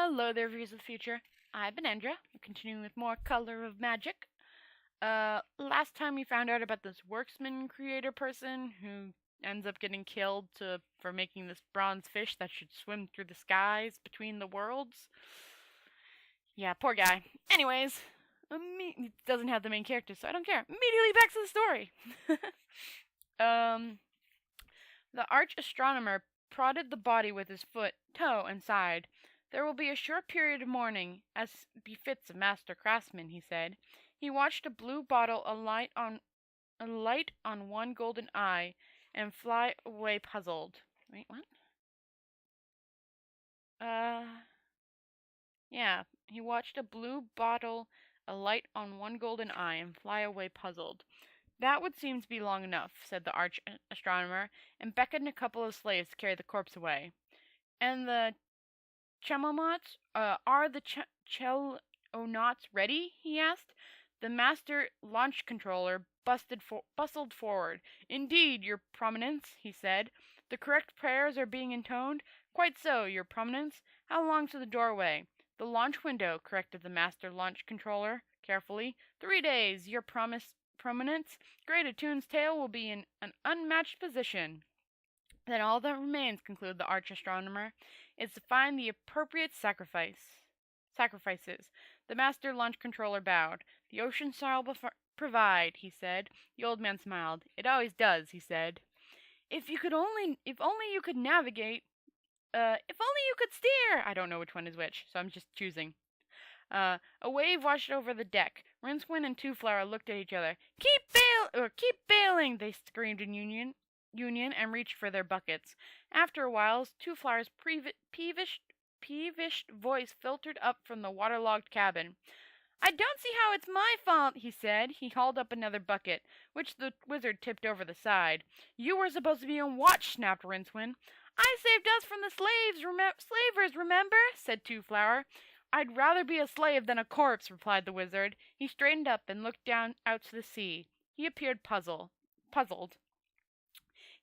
Hello there, viewers of the future. I've been Endragh, continuing with more Color of Magic. Last time we found out about this worksman creator person who ends up getting killed for making this bronze fish that should swim through the skies between the worlds. Yeah, poor guy. Anyways, he doesn't have the main character, so I don't care. Immediately back to the story. The arch astronomer prodded the body with his foot, toe, and sighed. There will be a short period of mourning, as befits a master craftsman, he said. He watched a blue bottle alight on one golden eye, and fly away puzzled. Wait, what? Yeah, he watched a blue bottle alight on one golden eye, and fly away puzzled. That would seem to be long enough, said the arch astronomer, and beckoned a couple of slaves to carry the corpse away. And the Chemonots, are the Chelonots ready? He asked. The master launch controller bustled forward. Indeed, your prominence, he said. The correct prayers are being intoned? Quite so, your prominence. How long to the doorway? The launch window, corrected the master launch controller carefully. 3 days, your prominence. Great Attune's tail will be in an unmatched position. Then all that remains, concluded the arch astronomer, is to find the appropriate sacrifices. The master launch controller bowed. The ocean shall provide, he said. The old man smiled. It always does, he said. If only you could navigate. If only you could steer. I don't know which one is which, so I'm just choosing. A wave washed over the deck. Rincewind and Twoflower looked at each other. Keep bailing! They screamed in union and reached for their buckets. After a while, Twoflower's peevish voice filtered up from the waterlogged cabin. I don't see how it's my fault, he said. He hauled up another bucket, which the wizard tipped over the side. You were supposed to be on watch, snapped Rincewind. I saved us from the slavers, remember? Said Twoflower. I'd rather be a slave than a corpse, replied the wizard. He straightened up and looked down out to the sea. He appeared puzzled.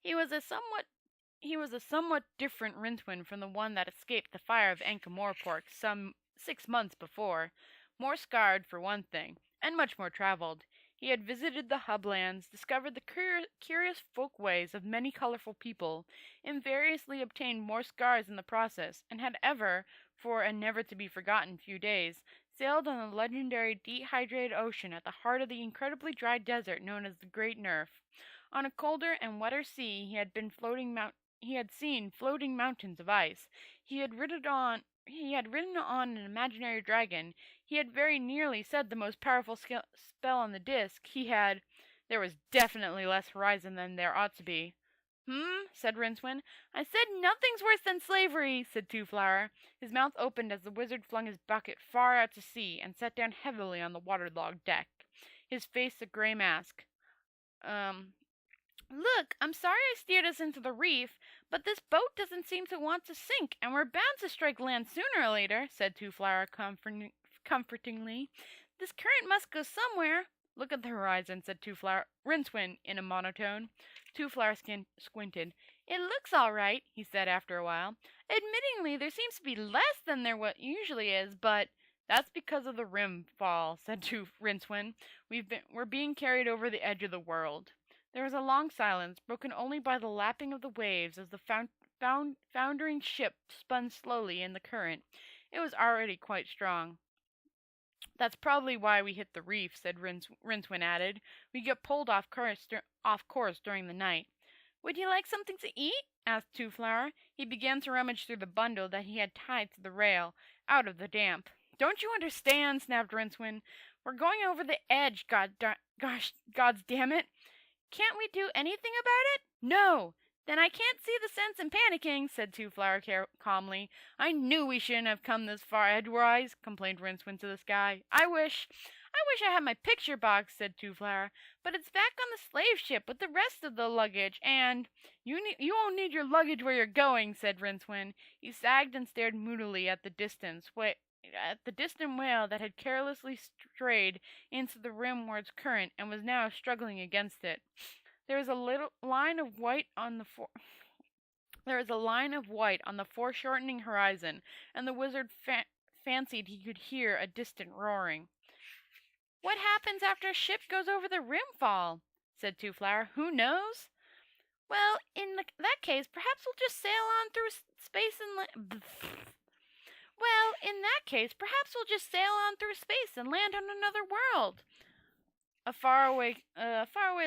He was a somewhat different Rincewind from the one that escaped the fire of Ankh-Morpork some 6 months before. More scarred, for one thing, and much more traveled. He had visited the hublands, discovered the curious folkways of many colorful people, variously obtained more scars in the process, and had ever, for a never-to-be-forgotten few days, sailed on the legendary dehydrated ocean at the heart of the incredibly dry desert known as the Great Nerf. On a colder and wetter sea he had seen floating mountains of ice. He had ridden on an imaginary dragon. He had very nearly said the most powerful spell on the disc. There was definitely less horizon than there ought to be. Said Rincewind. I said nothing's worse than slavery, said Twoflower. His mouth opened as the wizard flung his bucket far out to sea and sat down heavily on the waterlogged deck, his face a gray mask. Look, I'm sorry I steered us into the reef, but this boat doesn't seem to want to sink, and we're bound to strike land sooner or later, said Twoflower comfortingly. This current must go somewhere. Look at the horizon, said Rincewind in a monotone. Twoflower squinted. It looks all right, he said after a while. Admittingly, there seems to be less than there usually is, but that's because of the rim fall, said Rincewind. We're being carried over the edge of the world. There was a long silence, broken only by the lapping of the waves as the foundering ship spun slowly in the current. It was already quite strong. That's probably why we hit the reef, said Rincewind added. We get pulled off course during the night. Would you like something to eat? Asked Twoflower. He began to rummage through the bundle that he had tied to the rail, out of the damp. Don't you understand? Snapped Rincewind. We're going over the edge, God's damn it. Can't we do anything about it? No. Then I can't see the sense in panicking, said Twoflower calmly. I knew we shouldn't have come this far edgewise, complained Rincewind to the sky. I wish I had my picture box, said Twoflower, but it's back on the slave ship with the rest of the luggage, and you won't need your luggage where you're going, said Rincewind. He sagged and stared moodily at the distant whale that had carelessly strayed into the rimward's current and was now struggling against it. There was a little line of white on the There was a line of white on the foreshortening horizon, and the wizard fancied he could hear a distant roaring. "What happens after a ship goes over the rimfall?" said Twoflower. "Who knows?" "Well, in that case, perhaps we'll just sail on through space and Well, in that case, perhaps we'll just sail on through space and land on another world." A faraway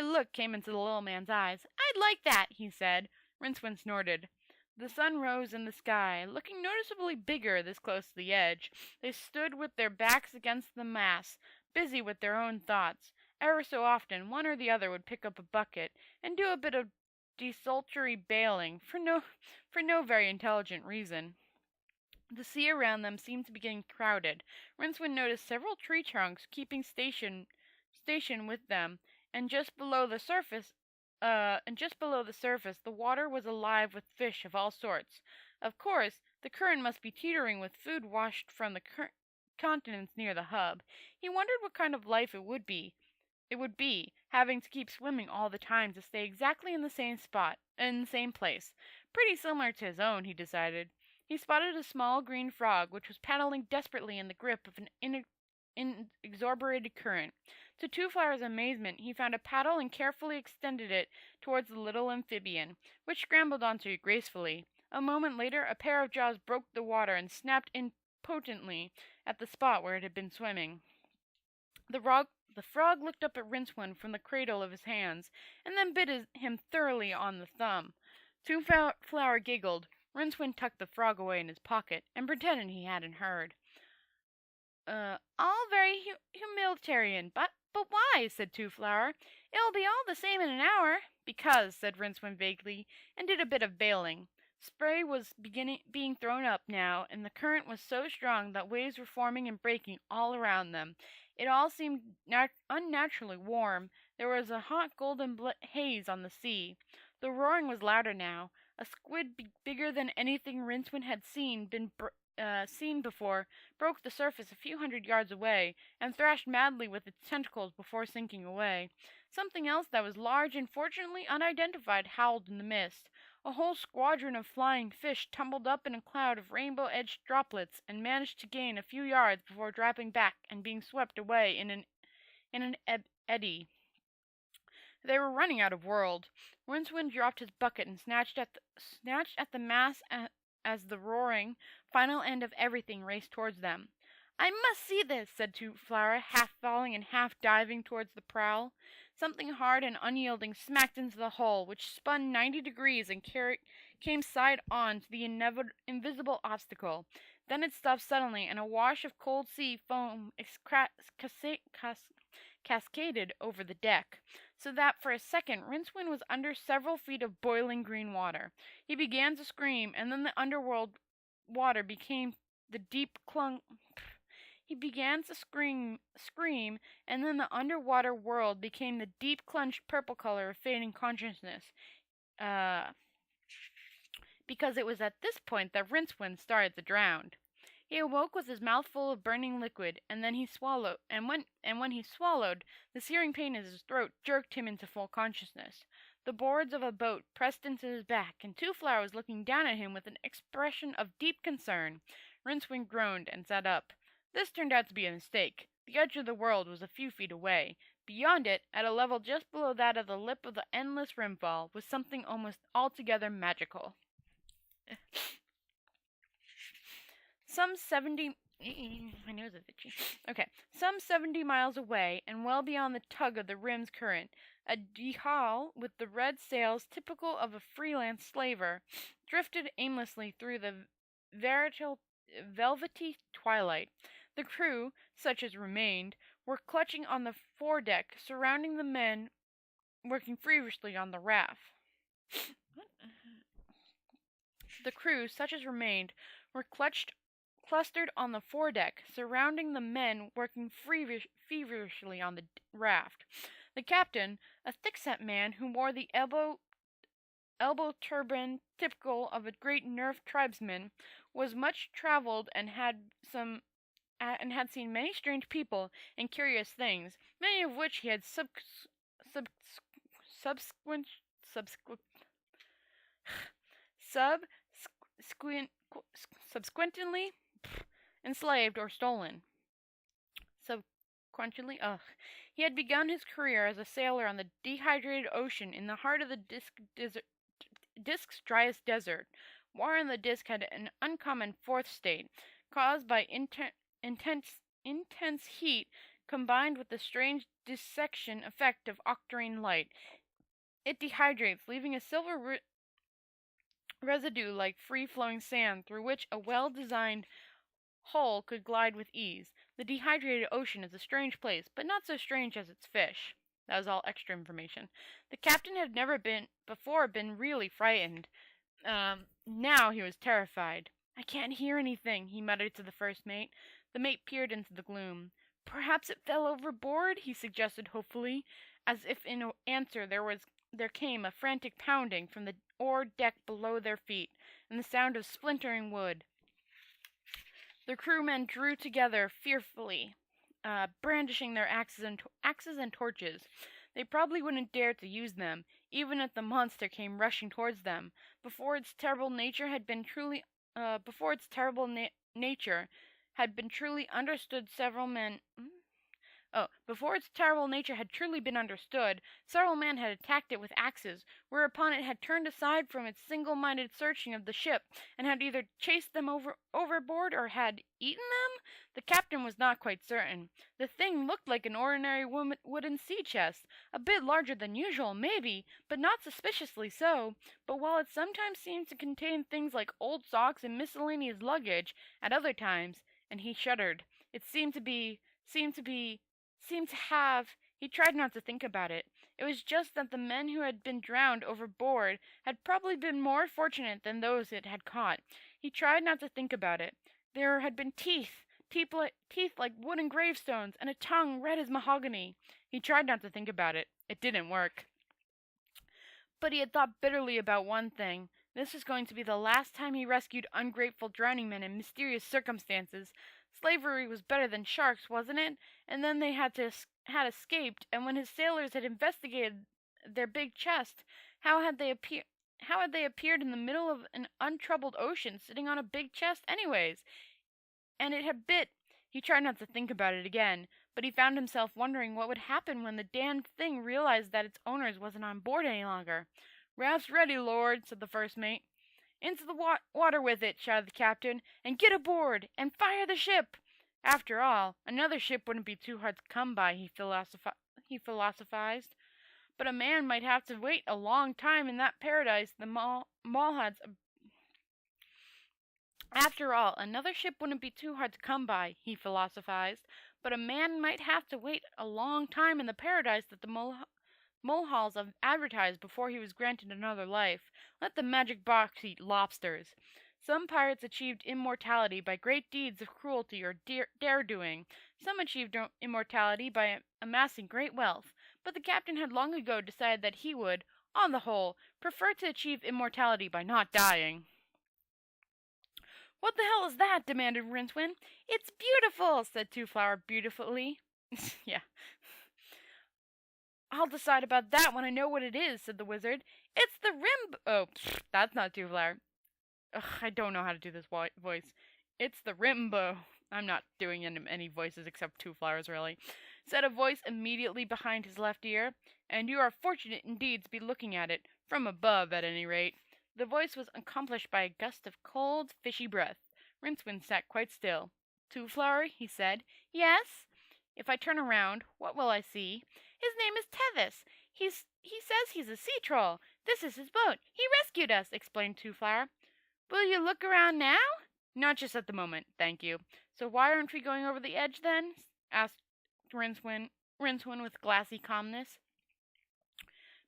look came into the little man's eyes. "I'd like that," he said. Rincewind snorted. The sun rose in the sky, looking noticeably bigger this close to the edge. They stood with their backs against the mass, busy with their own thoughts. Ever so often, one or the other would pick up a bucket and do a bit of desultory bailing, for no very intelligent reason. The sea around them seemed to be getting crowded. Rincewind noticed several tree trunks keeping station with them, and just below the surface, the water was alive with fish of all sorts. Of course, the current must be teetering with food washed from the continents near the hub. He wondered what kind of life it would be, having to keep swimming all the time to stay exactly in the same place. Pretty similar to his own, he decided. He spotted a small green frog which was paddling desperately in the grip of an inexorbitant current. To Twoflower's amazement, he found a paddle and carefully extended it towards the little amphibian, which scrambled onto it gracefully. A moment later, a pair of jaws broke the water and snapped impotently at the spot where it had been swimming. The frog looked up at Rincewind from the cradle of his hands, and then bit him thoroughly on the thumb. Twoflower giggled. Rincewind tucked the frog away in his pocket, and pretended he hadn't heard. All very humanitarian, but why?" said Twoflower. "It'll be all the same in an hour." "Because," said Rincewind vaguely, and did a bit of bailing. Spray was being thrown up now, and the current was so strong that waves were forming and breaking all around them. It all seemed unnaturally warm. There was a hot golden haze on the sea. The roaring was louder now. A squid bigger than anything Rincewind had seen before broke the surface a few hundred yards away, and thrashed madly with its tentacles before sinking away. Something else that was large and fortunately unidentified howled in the mist. A whole squadron of flying fish tumbled up in a cloud of rainbow-edged droplets, and managed to gain a few yards before dropping back and being swept away in an eddy. They were running out of world. Rincewind dropped his bucket and snatched at the mass as the roaring, final end of everything raced towards them. "I must see this," said Twoflower, half falling and half diving towards the prow. Something hard and unyielding smacked into the hull, which spun 90 degrees and came side on to the invisible obstacle. Then it stopped suddenly, and a wash of cold sea foam cascaded over the deck, so that for a second Rincewind was under several feet of boiling green water. He began to scream, and then the underworld water became the deep He began to scream, and then the underwater world became the deep clenched purple color of fading consciousness. Because it was at this point that Rincewind started to drown. He awoke with his mouth full of burning liquid, and then he swallowed. And when he swallowed, the searing pain in his throat jerked him into full consciousness. The boards of a boat pressed into his back, and Twoflower was looking down at him with an expression of deep concern. Rincewind groaned and sat up. This turned out to be a mistake. The edge of the world was a few feet away. Beyond it, at a level just below that of the lip of the endless rimfall, was something almost altogether magical. Some 70 miles away, and well beyond the tug of the rim's current, a dhow with the red sails typical of a freelance slaver drifted aimlessly through the velvety twilight. The crew, such as remained, were clutching on the foredeck, surrounding the men working feverishly on the raft. The crew, such as remained, were clustered on the foredeck, surrounding the men working feverishly on the raft. The captain, a thick-set man who wore the elbow turban typical of a great nerf tribesman, was much travelled and had seen many strange people and curious things, many of which he had subsequently enslaved or stolen. Subsequently, he had begun his career as a sailor on the dehydrated ocean in the heart of the Disk's driest desert. War on the Disk had an uncommon fourth state, caused by intense heat combined with the strange dissection effect of octarine light. It dehydrates, leaving a silver residue like free-flowing sand through which a well-designed hull could glide with ease. The dehydrated ocean is a strange place, but not so strange as its fish. That was all extra information. The captain had never before been really frightened. Now he was terrified. "I can't hear anything," he muttered to the first mate. The mate peered into the gloom. "Perhaps it fell overboard," he suggested hopefully. As if in answer there came a frantic pounding from the oar deck below their feet, and the sound of splintering wood. The crewmen drew together fearfully, brandishing their axes and torches. They probably wouldn't dare to use them, even if the monster came rushing towards them. Before its terrible nature had been truly understood, several men had attacked it with axes, whereupon it had turned aside from its single-minded searching of the ship, and had either chased them overboard or had eaten them? The captain was not quite certain. The thing looked like an ordinary wooden sea chest, a bit larger than usual, maybe, but not suspiciously so. But while it sometimes seemed to contain things like old socks and miscellaneous luggage, at other times, and he shuddered, it seemed to have. He tried not to think about it. It was just that the men who had been drowned overboard had probably been more fortunate than those it had caught. He tried not to think about it. There had been teeth like wooden gravestones, and a tongue red as mahogany. He tried not to think about it. It didn't work. But he had thought bitterly about one thing. This was going to be the last time he rescued ungrateful drowning men in mysterious circumstances. Slavery was better than sharks, wasn't it? And then they had escaped, and when his sailors had investigated their big chest, how had they appeared in the middle of an untroubled ocean, sitting on a big chest anyways? And it had bit. He tried not to think about it again, but he found himself wondering what would happen when the damned thing realized that its owners wasn't on board any longer. "Raft's ready, Lord," said the first mate. "Into the water with it," shouted the captain, "and get aboard, and fire the ship!" After all, another ship wouldn't be too hard to come by, he philosophized. But a man might have to wait a long time in that paradise the Malhads. After all, another ship wouldn't be too hard to come by, he philosophized. But a man might have to wait a long time in the paradise that the Mulhalls advertised before he was granted another life. Let the magic box eat lobsters. Some pirates achieved immortality by great deeds of cruelty or dare-doing. Some achieved immortality by amassing great wealth. But the captain had long ago decided that he would, on the whole, prefer to achieve immortality by not dying. "What the hell is that?" demanded Rincewind. "It's beautiful," said Twoflower beautifully. Yeah. "I'll decide about that when I know what it is," said the wizard. "It's the that's not Twoflower. I don't know how to do this voice. "It's the Rimbo." I'm not doing any voices except Twoflower's, really. Said a voice immediately behind his left ear. "And you are fortunate indeed to be looking at it, from above at any rate." The voice was accompanied by a gust of cold, fishy breath. Rincewind sat quite still. "Twoflower," he said. "Yes?" "If I turn around, what will I see?" "His name is Tethys. He says he's a sea troll. This is his boat. He rescued us," explained Twoflower. "Will you look around now?" "Not just at the moment, thank you." "So why aren't we going over the edge, then?" asked Rincewind with glassy calmness.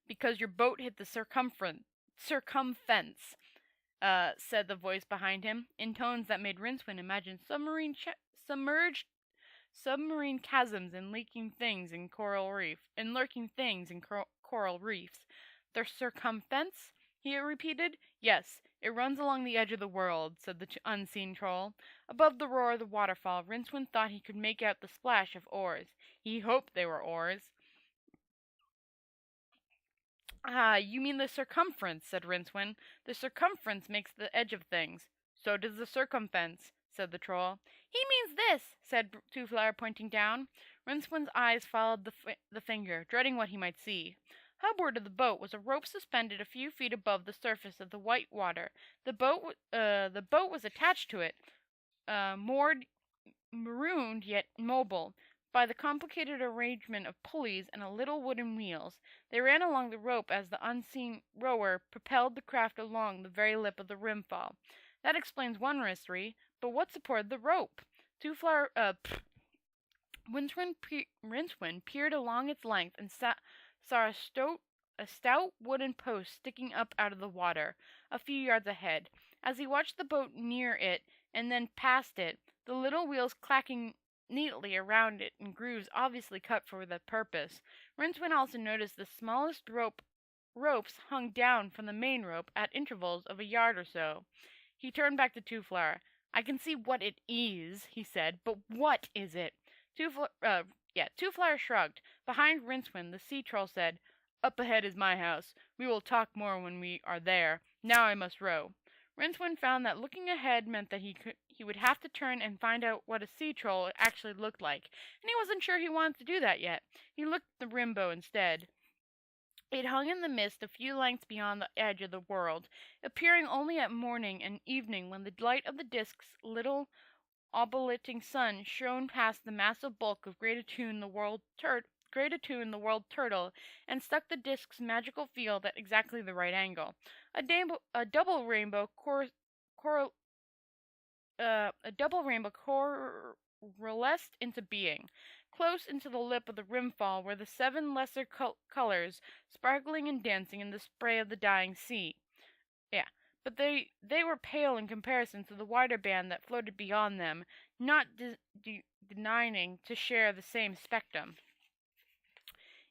"Because your boat hit the circumference," said the voice behind him, in tones that made Rincewind imagine submarine chasms and lurking things in coral reefs. "The circumference?" he repeated. "Yes, it runs along the edge of the world," said the unseen troll. Above the roar of the waterfall, Rincewind thought he could make out the splash of oars. He hoped they were oars. Ah, you mean the circumference, said Rincewind. The circumference makes the edge of things. So does the circumfence, said the troll. He means this, said Twoflower, pointing down. Rincewind's eyes followed the finger, dreading what he might see. Hubboard of the boat was a rope suspended a few feet above the surface of the white water. The boat was attached to it, moored, marooned yet mobile, by the complicated arrangement of pulleys and little wooden wheels. They ran along the rope as the unseen rower propelled the craft along the very lip of the rimfall. That explains one mystery, but what supported the rope? Twoflower, Rincewind peered along its length and saw a stout wooden post sticking up out of the water, a few yards ahead. As he watched the boat near it and then past it, the little wheels clacking neatly around it in grooves obviously cut for the purpose, Rincewind also noticed the smallest ropes hung down from the main rope at intervals of a yard or so. He turned back to Twoflower. I can see what it is, he said, but what is it? Twoflower shrugged. Behind Rincewind, the sea troll said, Up ahead is my house. We will talk more when we are there. Now I must row. Rincewind found that looking ahead meant that he would have to turn and find out what a sea troll actually looked like, and he wasn't sure he wanted to do that yet. He looked at the rimbow instead. It hung in the mist a few lengths beyond the edge of the world, appearing only at morning and evening when the light of the disk's little oblating sun shone past the massive bulk of Great Attune the World Turtle, and stuck the disk's magical field at exactly the right angle. A double rainbow coalesced into being. Close into the lip of the rimfall were the 7 lesser colors, sparkling and dancing in the spray of the dying sea. But they were pale in comparison to the wider band that floated beyond them, not deigning to share the same spectrum.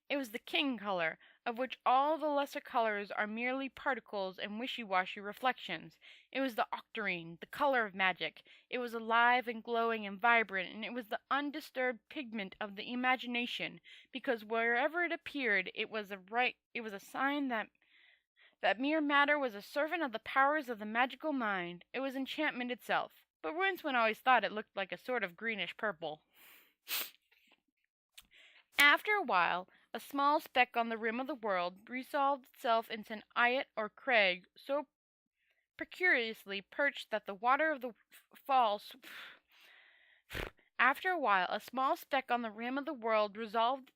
It was the king color, of which all the lesser colors are merely particles and wishy-washy reflections. It was the octarine, the color of magic. It was alive and glowing and vibrant, and it was the undisturbed pigment of the imagination, because wherever it appeared, it was a sign that mere matter was a servant of the powers of the magical mind. It was enchantment itself, but Rincewind always thought it looked like a sort of greenish purple. After a while, a small speck on the rim of the world resolved itself into an eyot or crag so precariously perched that the water of the falls. After a while, a small speck on the rim of the world resolved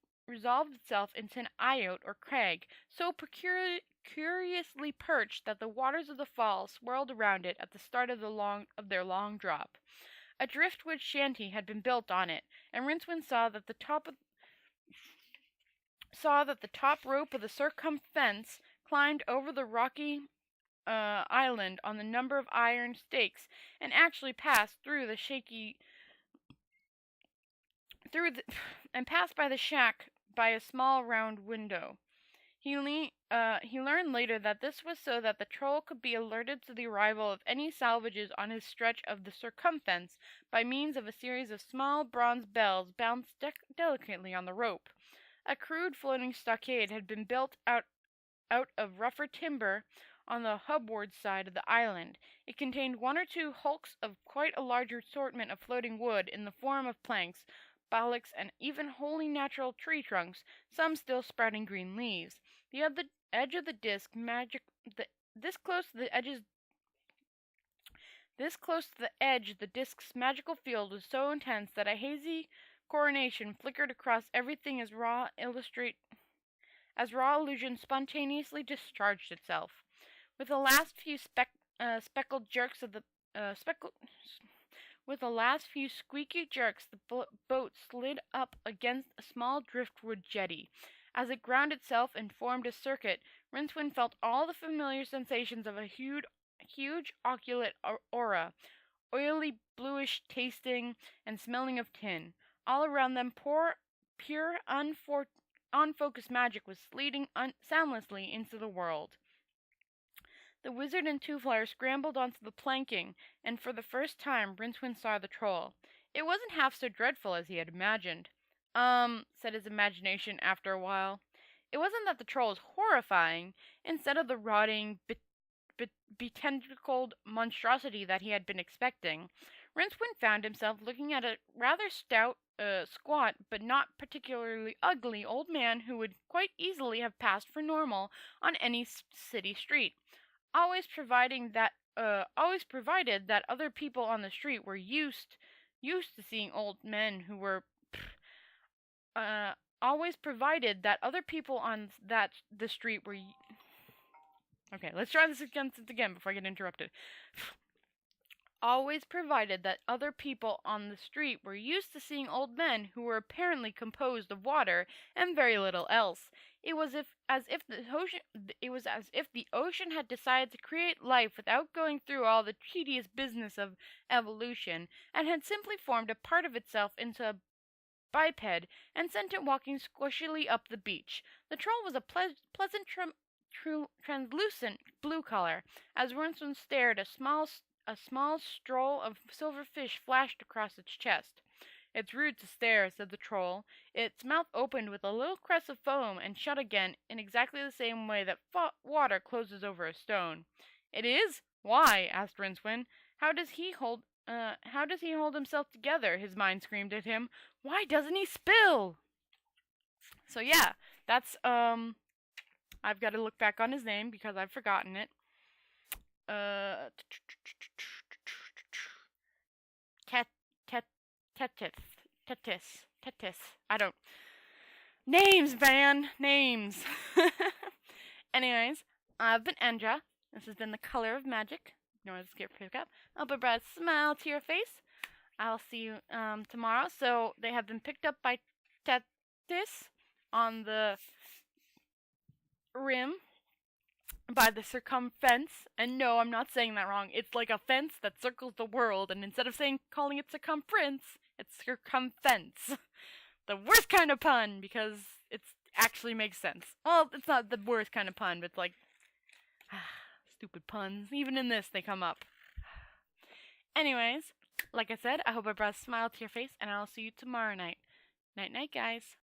itself into an eyot or crag so curiously perched that the waters of the fall swirled around it at the start of their long drop. A driftwood shanty had been built on it, and Rincewind saw that the top rope of the circumfence climbed over the rocky island on the number of iron stakes, and actually passed passed by the shack by a small round window. He learned later that this was so that the troll could be alerted to the arrival of any salvages on his stretch of the circumfence by means of a series of small bronze bells bounced delicately on the rope. A crude floating stockade had been built out of rougher timber on the hubward side of the island. It contained 1 or 2 hulks of quite a large assortment of floating wood in the form of planks, ballocks, and even wholly natural tree trunks, some still sprouting green leaves. The edge of the disk, this close to the edge, the disk's magical field was so intense that a hazy coronation flickered across everything as raw illusion spontaneously discharged itself. With the last few speckled jerks of the With the last few squeaky jerks, the boat slid up against a small driftwood jetty. As it ground itself and formed a circuit, Rincewind felt all the familiar sensations of a huge oculate aura, oily, bluish, tasting and smelling of tin. All around them, pure, unfocused magic was sleeting soundlessly into the world. The wizard and Twoflower scrambled onto the planking, and for the first time Rincewind saw the troll. It wasn't half so dreadful as he had imagined. Said his imagination after a while. It wasn't that the troll was horrifying. Instead of the rotting, betentacled monstrosity that he had been expecting, Rincewind found himself looking at a rather stout, squat, but not particularly ugly old man who would quite easily have passed for normal on any city street, always provided that other people on the street were used to seeing old men who were always provided that other people on the street were. Okay, let's try this again before I get interrupted. Always provided that other people on the street were used to seeing old men who were apparently composed of water and very little else. It was as if the ocean had decided to create life without going through all the tedious business of evolution, and had simply formed a part of itself into a biped and sent it walking squishily up the beach. The troll was a pleasant translucent blue color. As Rincewind stared, a small stroll of silver fish flashed across its chest. "It's rude to stare," said the troll. Its mouth opened with a little crest of foam and shut again in exactly the same way that water closes over a stone. "It is? Why?" asked Rincewind. How does he hold himself together?" his mind screamed at him. "Why doesn't he spill?" So yeah, that's I've got to look back on his name because I've forgotten it. Tetis. I don't. Names, man! Names! Anyways, I've been Endragh. This has been The Color of Magic. Ignore the skip pick up. I'll put a bright smile to your face. I'll see you tomorrow. So they have been picked up by Tetis on the rim, by the circumference. And no, I'm not saying that wrong. It's like a fence that circles the world, and instead of calling it circumference, it's circumfence. The worst kind of pun, because it actually makes sense. Well, it's not the worst kind of pun, but it's like stupid puns. Even in this, they come up. Anyways, like I said, I hope I brought a smile to your face, and I'll see you tomorrow night. Night, night, guys.